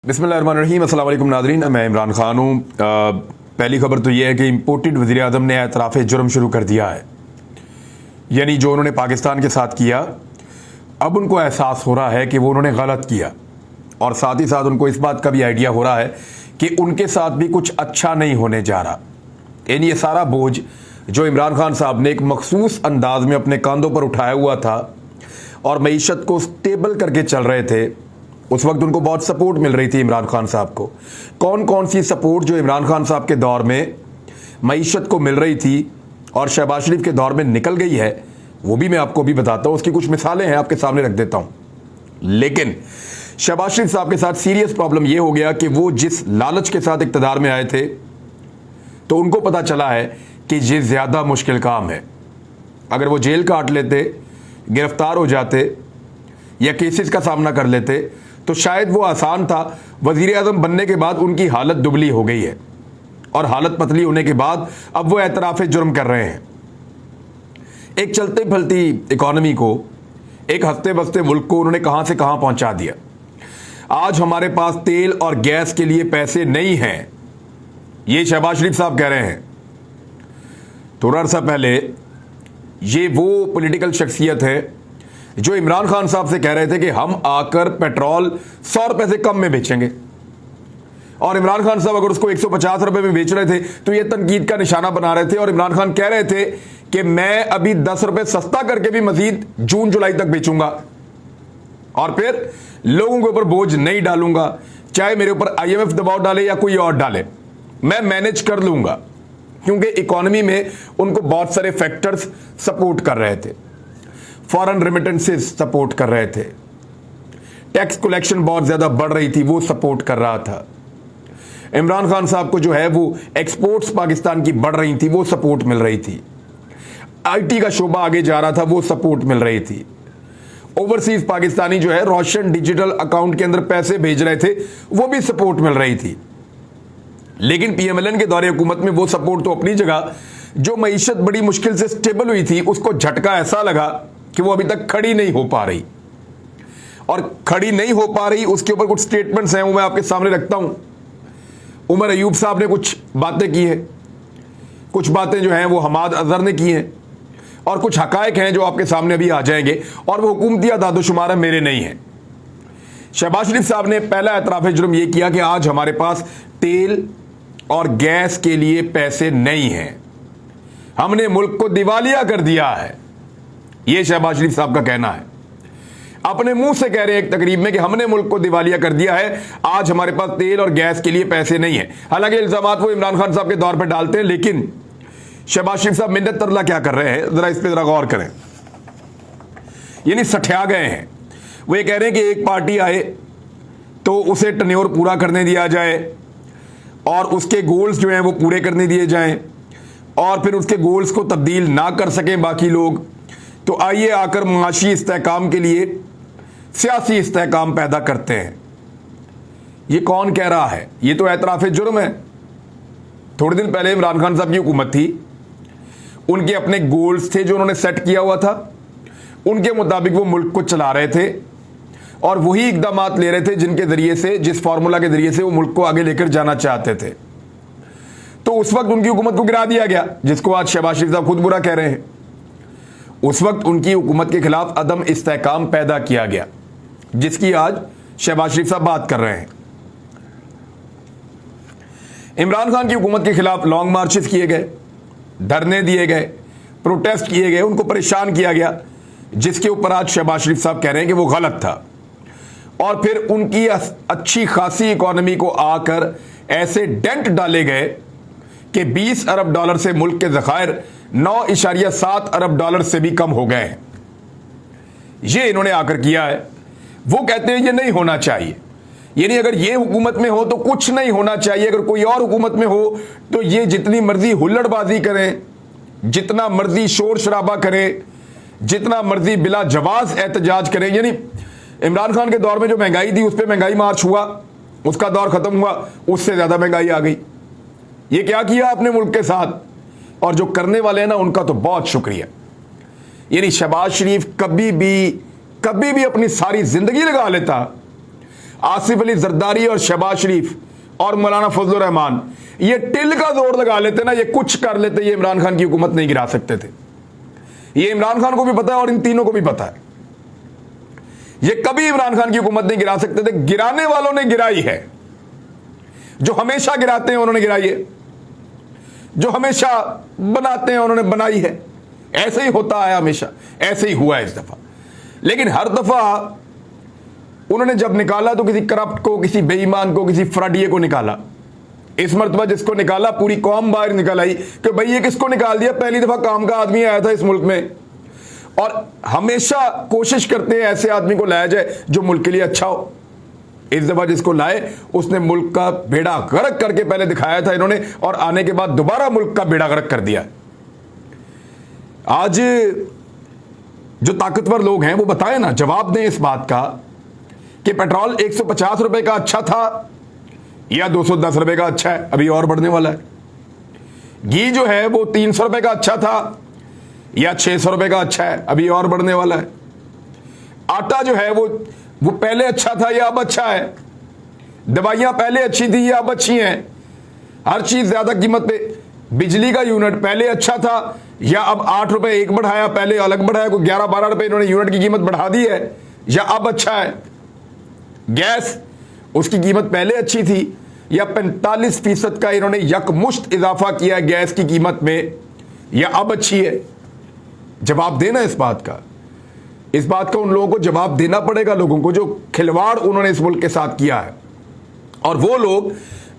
बिस्मिल्लाहिर्रहमानिर्रहीम, अस्सलाम वालेकुम नाज़रीन। मैं इमरान खान हूँ। पहली खबर तो यह है कि इम्पोर्टेड वज़ीर आज़म ने एतराफ़ जुर्म शुरू कर दिया है। यानी जो उन्होंने पाकिस्तान के साथ किया, अब उनको एहसास हो रहा है कि वो उन्होंने गलत किया, और साथ ही साथ उनको इस बात का भी आइडिया हो रहा है कि उनके साथ भी कुछ अच्छा नहीं होने जा रहा। यानी ये सारा बोझ जो इमरान खान साहब ने एक मखसूस अंदाज में अपने कंधों पर उठाया हुआ था और मईशत को स्टेबल करके चल रहे थे, उस वक्त उनको बहुत सपोर्ट मिल रही थी इमरान खान साहब को। कौन कौन सी सपोर्ट जो इमरान खान साहब के दौर में मईशत को मिल रही थी और शहबाज शरीफ के दौर में निकल गई है, वो भी मैं आपको भी बताता हूँ। उसकी कुछ मिसालें हैं, आपके सामने रख देता हूँ। लेकिन शहबाज शरीफ साहब के साथ सीरियस प्रॉब्लम ये हो गया कि वो जिस लालच के साथ इक़्तिदार में आए थे, तो उनको पता चला है कि ये ज़्यादा मुश्किल काम है। अगर वो जेल काट लेते, गिरफ्तार हो जाते या केसेस का सामना कर लेते तो शायद वो आसान था। वज़ीर आज़म बनने के बाद उनकी हालत दुबली हो गई है, और हालत पतली होने के बाद अब वो एतराफ़ जुर्म कर रहे हैं। एक चलते फलती इकॉनमी को, एक हंसते बसते मुल्क को उन्होंने कहां से कहां पहुंचा दिया। आज हमारे पास तेल और गैस के लिए पैसे नहीं हैं, ये शहबाज शरीफ साहब कह रहे हैं। थोड़ा अर्सा पहले ये वो पॉलिटिकल शख्सियत है जो इमरान खान साहब से कह रहे थे कि हम आकर पेट्रोल 100 रुपए से कम में बेचेंगे, और इमरान खान साहब अगर उसको 150 रुपए में बेच रहे थे तो ये तनकीद का निशाना बना रहे थे। और इमरान खान कह रहे थे कि मैं अभी 10 रुपए सस्ता करके भी मजीद जून जुलाई तक बेचूंगा, और फिर लोगों के ऊपर बोझ नहीं डालूंगा, चाहे मेरे ऊपर IMF दबाव डाले या कोई और डाले, मैं मैनेज कर लूंगा। क्योंकि इकोनॉमी में उनको बहुत सारे फैक्टर्स सपोर्ट कर रहे थे। फॉरेन रेमिटेंसेस सपोर्ट कर रहे थे, टैक्स कलेक्शन बहुत ज्यादा बढ़ रही थी, वो सपोर्ट कर रहा था। इमरान खान साहब को जो है वो एक्सपोर्ट्स पाकिस्तान की बढ़ रही थी, वो सपोर्ट मिल रही थी। IT का शोबा आगे जा रहा था, वो सपोर्ट मिल रही थी। ओवरसीज पाकिस्तानी जो है रोशन डिजिटल अकाउंट के अंदर पैसे भेज रहे थे, वो भी सपोर्ट मिल रही थी। लेकिन PMLN के दौरे हुकूमत में वो सपोर्ट तो अपनी जगह, जो मईशत बड़ी मुश्किल से स्टेबल हुई थी, उसको झटका ऐसा लगा कि वो अभी तक खड़ी नहीं हो पा रही। और खड़ी नहीं हो पा रही, उसके ऊपर कुछ स्टेटमेंट्स हैं, वो मैं आपके सामने रखता हूं। उमर अयूब साहब ने कुछ बातें की हैं, कुछ बातें जो हैं वो हमाद अजहर ने की हैं, और कुछ हकायक हैं जो आपके सामने अभी आ जाएंगे, और वो हुकूमती दादोशुमार है, मेरे नहीं है। शहबाज शरीफ साहब ने पहला एतराफ़ जुर्म ये किया कि आज हमारे पास तेल और गैस के लिए पैसे नहीं हैं, हमने मुल्क को दिवालिया कर दिया है। यह शहबाज शरीफ साहब का कहना है। अपने मुंह से कह रहे हैं एक तकरीब में कि हमने मुल्क को दिवालिया कर दिया है, आज हमारे पास तेल और गैस के लिए पैसे नहीं है। हालांकि इल्जामात वो इमरान खान साहब के दौर पर डालते हैं, लेकिन शहबाज शरीफ साहब मिन्नत तरला क्या कर रहे हैं, जरा इस पर जरा गौर करें। यानी सठिया गए हैं। वो ये कह रहे हैं कि एक पार्टी आए तो उसे टन्योर पूरा करने दिया जाए, और उसके गोल्स जो हैं वो पूरे करने दिए जाएं, और फिर उसके गोल्स को तब्दील ना कर सकें बाकी लोग, तो आइए आकर माशी इस्तेहकाम के लिए सियासी इस्तेहकाम पैदा करते हैं। ये कौन कह रहा है? ये तो एतराफ़ जुर्म है। थोड़े दिन पहले इमरान खान साहब की हुकूमत थी, उनके अपने गोल्स थे जो उन्होंने सेट किया हुआ था, उनके मुताबिक वो मुल्क को चला रहे थे, और वही इकदामात ले रहे थे जिनके जरिए से, जिस फार्मूला के जरिए से वो मुल्क को आगे लेकर जाना चाहते थे। तो उस वक्त उनकी हुकूमत को गिरा दिया गया, जिसको आज शहबाज शरीफ साहब खुद बुरा कह रहे हैं। उस वक्त उनकी हुकूमत के खिलाफ अदम इस्तेहकाम पैदा किया गया, जिसकी आज शहबाज शरीफ साहब बात कर रहे हैं। इमरान खान की हुकूमत के खिलाफ लॉन्ग मार्चेस किए गए, धरने दिए गए, प्रोटेस्ट किए गए, उनको परेशान किया गया, जिसके ऊपर आज शहबाज शरीफ साहब कह रहे हैं कि वो गलत था। और फिर उनकी अच्छी खासी इकॉनमी को आकर ऐसे डेंट डाले गए कि 20 अरब डॉलर से मुल्क के ज़खायर 9.7 अरब डॉलर से भी कम हो गए हैं। ये इन्होंने आकर किया है। वो कहते हैं ये नहीं होना चाहिए, यानी अगर ये हुकूमत में हो तो कुछ नहीं होना चाहिए, अगर कोई और हुकूमत में हो तो ये जितनी मर्जी हुल्लड़बाजी करें, जितना मर्जी शोर शराबा करें, जितना मर्जी बिला जवाज एहतजाज करें। यानी इमरान खान के दौर में जो महंगाई थी, उस पर महंगाई मार्च हुआ, उसका दौर खत्म हुआ, उससे ज्यादा महंगाई आ गई। ये क्या किया आपने मुल्क के साथ, और जो करने वाले हैं ना, उनका तो बहुत शुक्रिया। यानी शहबाज शरीफ कभी भी अपनी सारी जिंदगी लगा लेता आसिफ अली जरदारी और शहबाज शरीफ और मौलाना फजलुर रहमान ये टिल का जोर लगा लेते ना, ये कुछ कर लेते, ये इमरान खान की हुकूमत नहीं गिरा सकते थे। ये इमरान खान को भी पता है और इन तीनों को भी पता है, ये कभी इमरान खान की हुकूमत नहीं गिरा सकते थे। गिराने वालों ने गिराई है, जो हमेशा गिराते हैं उन्होंने गिराई है, जो हमेशा बनाते हैं उन्होंने बनाई है। ऐसे ही होता है, हमेशा ऐसे ही हुआ है इस दफा। लेकिन हर दफा उन्होंने जब निकाला तो किसी करप्ट को, किसी बेईमान को, किसी फ्रॉडिये को निकाला। इस मर्तबा जिसको निकाला पूरी कौम बाहर निकल आई कि भाई ये किसको निकाल दिया, पहली दफा काम का आदमी आया था इस मुल्क में। और हमेशा कोशिश करते हैं ऐसे आदमी को लाया जाए जो मुल्क के लिए अच्छा हो। इस दफा जिसको लाए उसने मुल्क का बेड़ा गर्क करके पहले दिखाया था इन्होंने, और आने के बाद दोबारा मुल्क का बेड़ा गर्क कर दिया। आज जो ताकतवर लोग हैं वो बताएं ना, जवाब दें इस बात का कि पेट्रोल 150 रुपए का अच्छा था या 210 रुपए का अच्छा है, अभी और बढ़ने वाला है। घी जो है वो 300 रुपए का अच्छा था या 600 रुपए का अच्छा है, अभी और बढ़ने वाला है। आटा जो है वो पहले अच्छा था या अब अच्छा है। दवाइयां पहले अच्छी थी या अब अच्छी हैं। हर चीज ज्यादा कीमत पे। बिजली का यूनिट पहले अच्छा था या अब 8 रुपए एक बढ़ाया, पहले अलग बढ़ाया, कोई 11-12 रुपए इन्होंने यूनिट की कीमत बढ़ा दी है या अब अच्छा है। गैस उसकी कीमत पहले अच्छी थी या 45% का इन्होंने यकमुश्त इजाफा किया है गैस की कीमत में, या अब अच्छी है। जवाब देना इस बात का, इस बात का उन लोगों को जवाब देना पड़ेगा, लोगों को जो खिलवाड़ उन्होंने इस मुल्क के साथ किया है। और वो लोग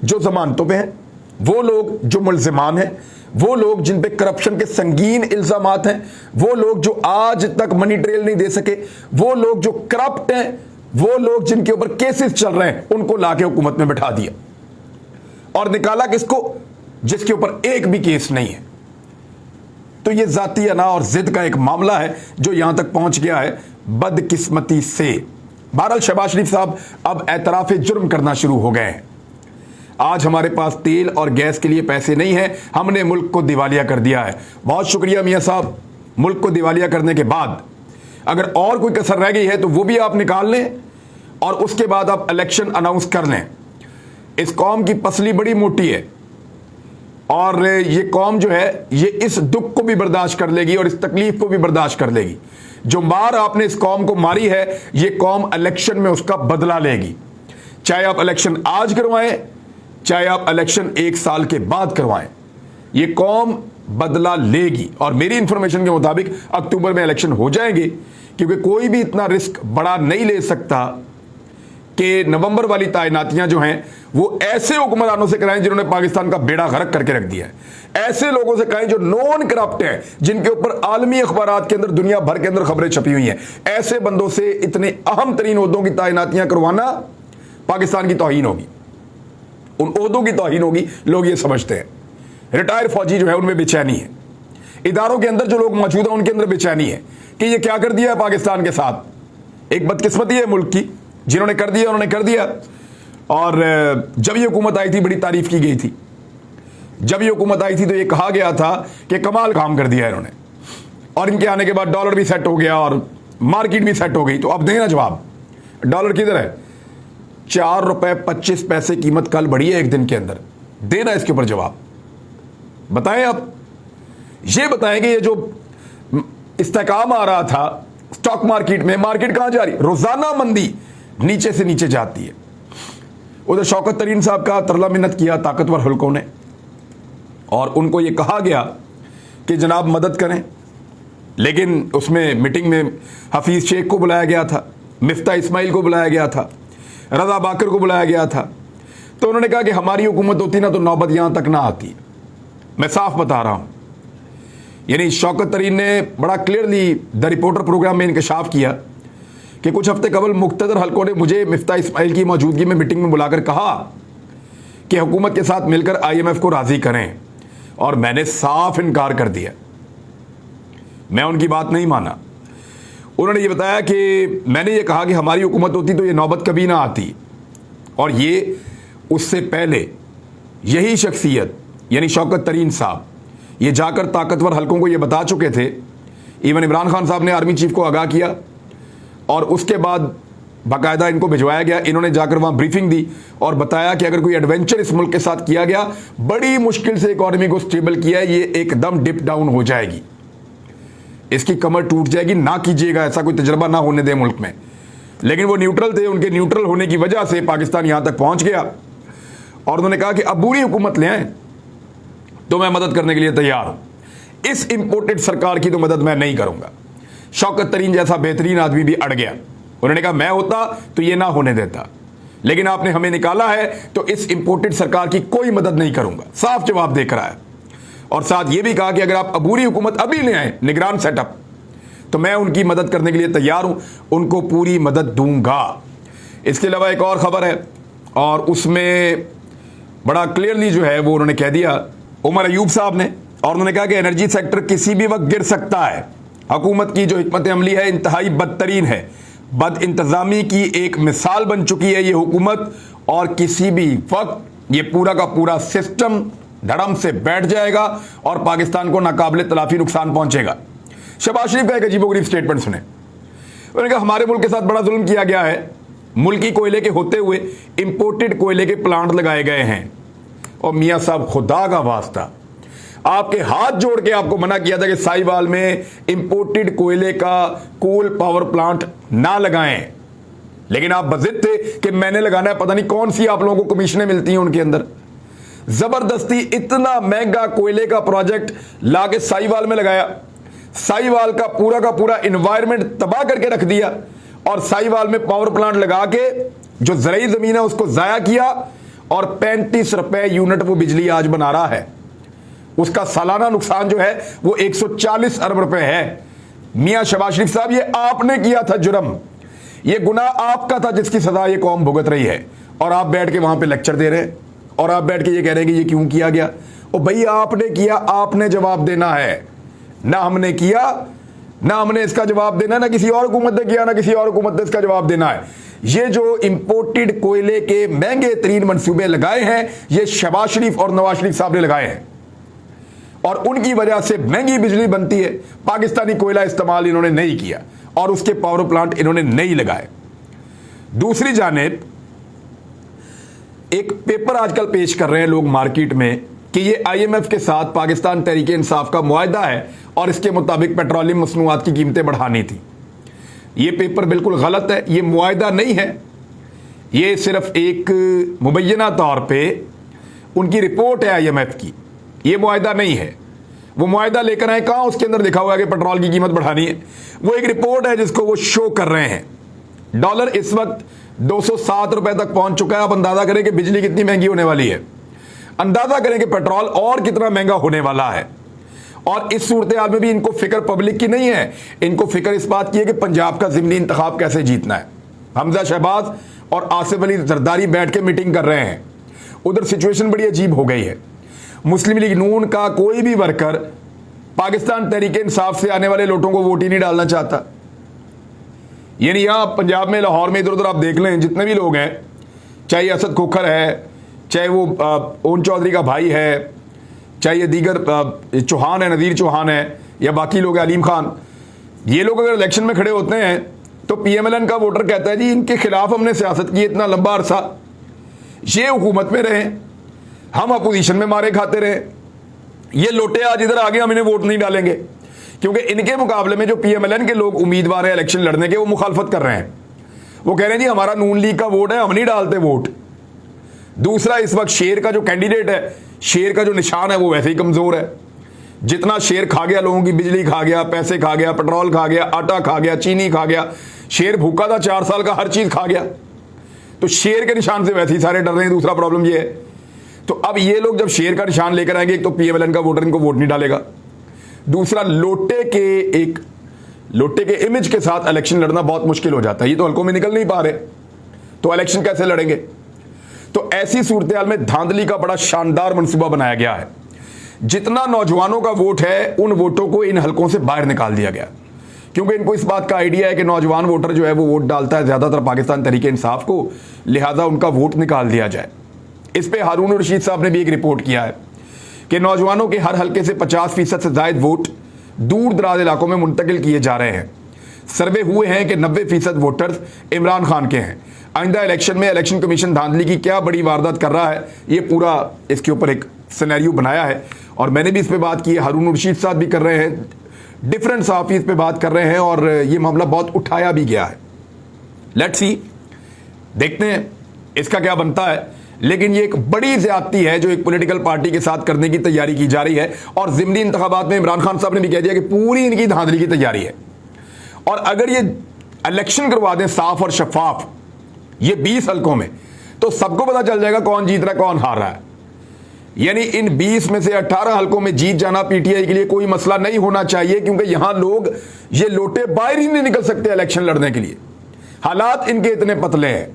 जो जमानतों पे हैं, वो लोग जो मुल्जिमान हैं, वो लोग जिन पे करप्शन के संगीन इल्जामात हैं, वो लोग जो आज तक मनी ट्रेल नहीं दे सके, वो लोग जो करप्ट हैं, वो लोग जिनके ऊपर केसेस चल रहे हैं, उनको लाके हुकूमत में बैठा दिया। और निकाला किसको? जिसके ऊपर एक भी केस नहीं है। तो ये जाती अना और जिद का एक मामला है जो यहां तक पहुंच गया है बदकिस्मती से। बहरहाल शहबाज शरीफ साहब अब एतराफ जुर्म करना शुरू हो गए हैं। आज हमारे पास तेल और गैस के लिए पैसे नहीं है, हमने मुल्क को दिवालिया कर दिया है। बहुत शुक्रिया मियां साहब। मुल्क को दिवालिया करने के बाद अगर और कोई कसर रह गई है तो वो भी आप निकाल लें और उसके बाद आप इलेक्शन अनाउंस कर लें। इस कौम की पसली बड़ी मोटी है और ये कौम जो है ये इस दुख को भी बर्दाश्त कर लेगी और इस तकलीफ को भी बर्दाश्त कर लेगी। जो मार आपने इस कौम को मारी है, ये कौम इलेक्शन में उसका बदला लेगी। चाहे आप इलेक्शन आज करवाएं, चाहे आप इलेक्शन 1 साल के बाद करवाएं, ये कौम बदला लेगी। और मेरी इंफॉर्मेशन के मुताबिक अक्टूबर में इलेक्शन हो जाएंगे, क्योंकि कोई भी इतना रिस्क बड़ा नहीं ले सकता कि नवंबर वाली तैनातियां जो हैं वो ऐसे हुक्मरानों से कराएं जिन्होंने पाकिस्तान का बेड़ा गर्क करके रख दिया है। ऐसे लोगों से कराएं जो नॉन करप्ट हैं, जिनके ऊपर आलमी अखबारात के अंदर, दुनिया भर के अंदर खबरें छपी हुई हैं। ऐसे बंदों से इतने अहम तरीन ओहदों की तैनातियां करवाना पाकिस्तान की तौहीन होगी, उन ओहदों की तौहीन होगी। लोग ये समझते हैं। रिटायर फौजी जो है उनमें बेचैनी है, इदारों के अंदर जो लोग मौजूद हैं उनके अंदर बेचैनी है कि ये क्या कर दिया है पाकिस्तान के साथ। एक बदकिस्मती है मुल्क की, जिन्होंने कर दिया उन्होंने कर दिया। और जब ये हुकूमत आई थी बड़ी तारीफ की गई थी। जब ये हुकूमत आई थी तो ये कहा गया था कि कमाल काम कर दिया इन्होंने, और इनके आने के बाद डॉलर भी सेट हो गया और मार्केट भी सेट हो गई। तो अब देना जवाब, डॉलर किधर है? 4 रुपए 25 पैसे कीमत कल बढ़ी है एक दिन के अंदर। देना इसके ऊपर जवाब, बताएं आप। ये बताएं कि ये जो इस्तेकाम आ रहा था स्टॉक मार्केट में, मार्केट कहां जा रही? रोजाना मंदी नीचे से नीचे जाती है। उधर शौकत तरीन साहब का तरला मिन्नत किया ताकतवर हल्कों ने, और उनको यह कहा गया कि जनाब मदद करें। लेकिन उसमें मीटिंग में हफीज शेख को बुलाया गया था, मिफ्ता इस्माइल को बुलाया गया था, रजा बाकर को बुलाया गया था। तो उन्होंने कहा कि हमारी हुकूमत होती ना तो नौबत यहां तक ना आती। मैं साफ बता रहा हूं, यानी शौकत तरीन ने बड़ा क्लियरली द रिपोर्टर प्रोग्राम में इंकशाफ किया कि कुछ हफ्ते कबल मुख्तदर हल्कों ने मुझे मिफ्ता इस्माइल की मौजूदगी में मीटिंग में बुलाकर कहा कि हुकूमत के साथ मिलकर IMF को राजी करें, और मैंने साफ इनकार कर दिया। मैं उनकी बात नहीं माना। उन्होंने ये बताया कि मैंने ये कहा कि हमारी हुकूमत होती तो ये नौबत कभी ना आती, और ये उससे पहले यही शख्सियत यानी शौकत तरीन साहब ये जाकर ताकतवर हल्कों को ये बता चुके थे। इवन इमरान खान साहब ने आर्मी चीफ को आगाह किया, और उसके बाद बाकायदा इनको भिजवाया गया, इन्होंने जाकर वहां ब्रीफिंग दी और बताया कि अगर कोई एडवेंचर इस मुल्क के साथ किया गया, बड़ी मुश्किल से इकोनॉमी को स्टेबल किया है, ये एकदम डिप डाउन हो जाएगी, इसकी कमर टूट जाएगी, ना कीजिएगा, ऐसा कोई तजर्बा ना होने दे मुल्क में। लेकिन वो न्यूट्रल थे, उनके न्यूट्रल होने की वजह से पाकिस्तान यहां तक पहुंच गया और उन्होंने कहा कि अब बुरी हुकूमत ले आए तो मैं मदद करने के लिए तैयार हूं। इस इंपोर्टेड सरकार की तो मदद मैं नहीं करूंगा। शौकत तरीन जैसा बेहतरीन आदमी भी अड़ गया, उन्होंने कहा मैं होता तो ये ना होने देता, लेकिन आपने हमें निकाला है तो इस इंपोर्टेड सरकार की कोई मदद नहीं करूंगा, साफ जवाब देकर आया। और साथ ये भी कहा कि अगर आप अबूरी हुकूमत अभी ले आए, निगरान सेटअप, तो मैं उनकी मदद करने के लिए तैयार हूं, उनको पूरी मदद दूंगा। इसके अलावा एक और खबर है और उसमें बड़ा क्लियरली जो है वो उन्होंने कह दिया उमर अयूब साहब ने, और उन्होंने कहा कि एनर्जी सेक्टर किसी भी वक्त गिर सकता है। हुकूमत की जो हिकमत अमली है इंतहाई बदतरीन है, बद इंतजामी की एक मिसाल बन चुकी है ये हुकूमत, और किसी भी वक्त ये पूरा का पूरा सिस्टम धड़म से बैठ जाएगा और पाकिस्तान को नाकाबिले तलाफी नुकसान पहुंचेगा। शहबाज शरीफ का एक अजीबोगरीब स्टेटमेंट सुने, उन्होंने कहा हमारे मुल्क के साथ बड़ा जुल्म किया गया है, मुल्की कोयले के होते हुए इंपोर्टेड कोयले के प्लांट लगाए गए हैं। और मियां साहब खुदा का वास्ता, आपके हाथ जोड़ के आपको मना किया था कि साहिवाल में इंपोर्टेड कोयले का कोल पावर प्लांट ना लगाएं, लेकिन आप बजिद थे कि मैंने लगाना है। पता नहीं कौन सी आप लोगों को कमीशनें मिलती हैं उनके अंदर, जबरदस्ती इतना महंगा कोयले का प्रोजेक्ट लाके साहिवाल में लगाया, साहिवाल का पूरा एनवायरनमेंट तबाह करके रख दिया, और साहिवाल में पावर प्लांट लगा के जो ज़रूरी जमीन है उसको जाया किया, और 35 रुपए यूनिट वो बिजली आज बना रहा है। उसका सालाना नुकसान जो है वो 140 अरब रुपए है। मियां शहबाज शरीफ साहब, ये आपने किया था जुर्म, ये गुनाह आपका था जिसकी सजा ये कौम भुगत रही है, और आप बैठ के वहां पे लेक्चर दे रहे हैं और आप बैठ के ये कह रहे हैं कि ये क्यों किया गया। ओ भाई, आपने किया, आपने जवाब देना है, ना हमने किया, ना हमने इसका जवाब देना, ना किसी और हुकूमत ने किया, ना किसी और हुकूमत ने इसका जवाब देना है। ये जो इंपोर्टेड कोयले के महंगे तरीन मंसूबे लगाए हैं, ये शहबाज शरीफ और नवाज शरीफ साहब ने लगाए हैं, और उनकी वजह से महंगी बिजली बनती है। पाकिस्तानी कोयला इस्तेमाल इन्होंने नहीं किया और उसके पावर प्लांट इन्होंने नहीं लगाए। दूसरी जानिब एक पेपर आजकल पेश कर रहे हैं लोग मार्केट में कि ये IMF के साथ पाकिस्तान तहरीक इंसाफ का मुआहदा है और इसके मुताबिक पेट्रोलियम मसनूआत की कीमतें बढ़ानी थी। ये पेपर बिल्कुल गलत है, ये मुआहदा नहीं है, ये सिर्फ एक मुबैना तौर पे उनकी रिपोर्ट है IMF की, ये मुआहदा नहीं है। वो मुआहदा लेकर आए कहाँ, उसके अंदर लिखा हुआ है कि पेट्रोल की कीमत बढ़ानी है। वो एक रिपोर्ट है जिसको वो शो कर रहे हैं। डॉलर इस वक्त 207 रुपए तक पहुंच चुका है। आप अंदाजा करें कि बिजली कितनी महंगी होने वाली है, अंदाजा करें कि पेट्रोल और कितना महंगा होने वाला है। और इस सूरत हाल में भी इनको फिक्र पब्लिक की नहीं है, इनको फिक्र इस बात की है कि पंजाब का ज़िमनी इंतखाब कैसे जीतना है। हमजा शहबाज और आसिफ अली जरदारी बैठ के मीटिंग कर रहे हैं, उधर सिचुएशन बड़ी अजीब हो गई है। मुस्लिम लीग नून का कोई भी वर्कर पाकिस्तान तहरीक इंसाफ से आने वाले लोगों को वोट ही नहीं डालना चाहता। यानी यहाँ पंजाब में, लाहौर में, इधर उधर आप देख लें, जितने भी लोग हैं, चाहे असद खोखर है, चाहे वो ओन चौधरी का भाई है, चाहे ये दीगर चौहान है, नज़ीर चौहान है, या बाकी लोग अलीम खान, ये लोग अगर इलेक्शन में खड़े होते हैं तो PMLN का वोटर कहता है जी इनके खिलाफ हमने सियासत की इतना लंबा अरसा, ये हुकूमत में रहे, हम अपोजिशन में मारे खाते रहे, ये लोटे आज इधर आगे, हम इन्हें वोट नहीं डालेंगे। क्योंकि इनके मुकाबले में जो PMLN के लोग उम्मीदवार हैं इलेक्शन लड़ने के, वो मुखालफत कर रहे हैं। वो कह रहे हैं जी हमारा नून लीग का वोट है, हम नहीं डालते वोट। दूसरा, इस वक्त शेर का जो कैंडिडेट है, शेर का जो निशान है वो वैसे ही कमजोर है। जितना शेर खा गया, लोगों की बिजली खा गया, पैसे खा गया, पेट्रोल खा गया, आटा खा गया, चीनी खा गया, शेर भूखा था 4 साल का, हर चीज खा गया, तो शेर के निशान से वैसे ही सारे डर रहे हैं। दूसरा प्रॉब्लम ये है, तो अब ये लोग जब शेर का निशान लेकर आएंगे, एक तो PMLN का वोटर इनको वोट नहीं डालेगा, दूसरा लोटे के इमेज के साथ इलेक्शन लड़ना बहुत मुश्किल हो जाता है। ये तो हल्कों में निकल नहीं पा रहे, तो इलेक्शन कैसे लड़ेंगे। तो ऐसी सूरत हाल में धांधली का बड़ा शानदार मंसूबा बनाया गया है। जितना नौजवानों का वोट है, उन वोटों को इन हलकों से बाहर निकाल दिया गया, क्योंकि इनको इस बात का आइडिया है कि नौजवान वोटर जो है वो वोट डालता है ज़्यादातर पाकिस्तान तहरीक इंसाफ को, लिहाजा उनका वोट निकाल दिया जाए। इस पे हारून रशीद साहब ने भी एक रिपोर्ट किया है कि नौजवानों के हर हलके से 50% से ज़ायद वोट दूर दराज इलाकों में मुंतकिल किए जा रहे हैं। सर्वे हुए हैं कि 90% वोटर्स इमरान खान के हैं। आइंदा इलेक्शन में इलेक्शन कमीशन धांधली की क्या बड़ी वारदात कर रहा है, ये पूरा इसके ऊपर एक सिनेरियो बनाया है और मैंने भी इस पे बात की है, हारून रशीद साहब भी कर रहे हैं, डिफरेंट सहाफ़ी इस पे बात कर रहे हैं और ये मामला बहुत उठाया भी गया है। लेट्स सी, देखते हैं इसका क्या बनता है। लेकिन ये एक बड़ी ज्यादती है जो एक पॉलिटिकल पार्टी के साथ करने की तैयारी की जा रही है और ज़िमनी इंतखाबात में इमरान खान साहब ने भी कह दिया कि पूरी इनकी धांधली की तैयारी है और अगर ये इलेक्शन करवा दें साफ और शफाफ ये 20 हलकों में, तो सबको पता चल जाएगा कौन जीत रहा है कौन हार रहा है। यानी इन 20 में से 18 हलकों में जीत जाना पीटीआई के लिए कोई मसला नहीं होना चाहिए, क्योंकि यहां लोग ये लोटे बाहर ही नहीं निकल सकते इलेक्शन लड़ने के लिए, हालात इनके इतने पतले हैं।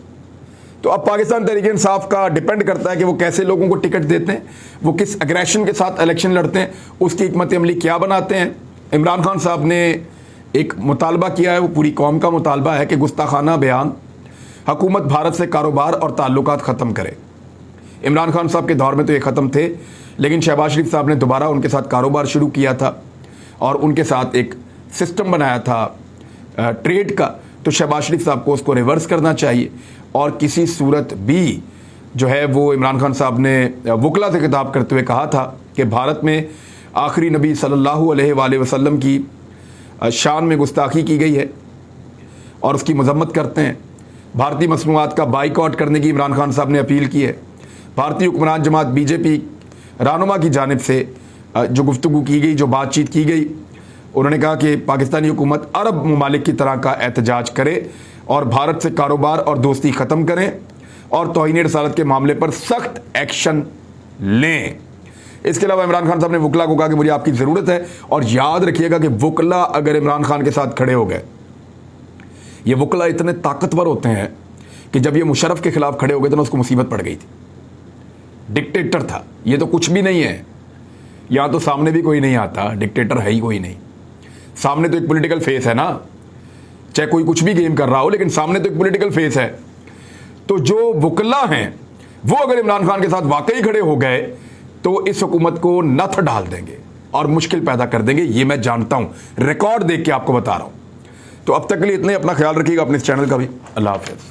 तो अब पाकिस्तान तहरीक इंसाफ का डिपेंड करता है कि वो कैसे लोगों को टिकट देते हैं, वो किस एग्रेशन के साथ इलेक्शन लड़ते हैं, उसकी हिकमत अमली क्या बनाते हैं। इमरान खान साहब ने एक मुतालबा किया है, वो पूरी कौम का मुतालबा है कि गुस्ताखाना बयान हुकूमत भारत से कारोबार और ताल्लुकात ख़त्म करे। इमरान खान साहब के दौर में तो ये ख़त्म थे, लेकिन शहबाज शरीफ साहब ने दोबारा उनके साथ कारोबार शुरू किया था और उनके साथ एक सिस्टम बनाया था ट्रेड का। तो शहबाज शरीफ साहब को उसको रिवर्स करना चाहिए और किसी सूरत भी जो है वो इमरान खान साहब ने वकला से खिताब करते हुए कहा था कि भारत में आखिरी नबी सल्लल्लाहु अलैहि वसल्लम की शान में गुस्ताखी की गई है और उसकी मजम्मत करते हैं। भारतीय मसनूआत का बाइकआउट करने की इमरान खान साहब ने अपील की है। भारतीय हुक्मरान जमात बीजेपी रहनुमा की जानिब से जो गुफ्तगू की गई, जो बातचीत की गई, उन्होंने कहा कि पाकिस्तानी हुकूमत अरब ममालिक की तरह का एहतजाज करे और भारत से कारोबार और दोस्ती ख़त्म करें और तौहीन रसालत के मामले पर सख्त एक्शन लें। इसके अलावा इमरान खान साहब ने वकला को कहा कि मुझे आपकी ज़रूरत है और याद रखिएगा कि वकला अगर इमरान खान के साथ खड़े हो गए, ये वकला इतने ताकतवर होते हैं कि जब ये मुशर्रफ के खिलाफ खड़े हो गए तो ना उसको मुसीबत पड़ गई थी। डिक्टेटर था, ये तो कुछ भी नहीं है, यहाँ तो सामने भी कोई नहीं आता, डिक्टेटर है ही कोई नहीं। सामने तो एक पॉलिटिकल फेस है ना, चाहे कोई कुछ भी गेम कर रहा हो, लेकिन सामने तो एक पॉलिटिकल फेस है। तो जो वकला हैं वो अगर इमरान खान के साथ वाकई खड़े हो गए तो इस हुकूमत को नथ डाल देंगे और मुश्किल पैदा कर देंगे, ये मैं जानता हूं, रिकॉर्ड देख के आपको बता रहा हूं। तो अब तक के लिए इतने, अपना ख्याल रखिएगा, अपने इस चैनल का भी। अल्लाह हाफिज़।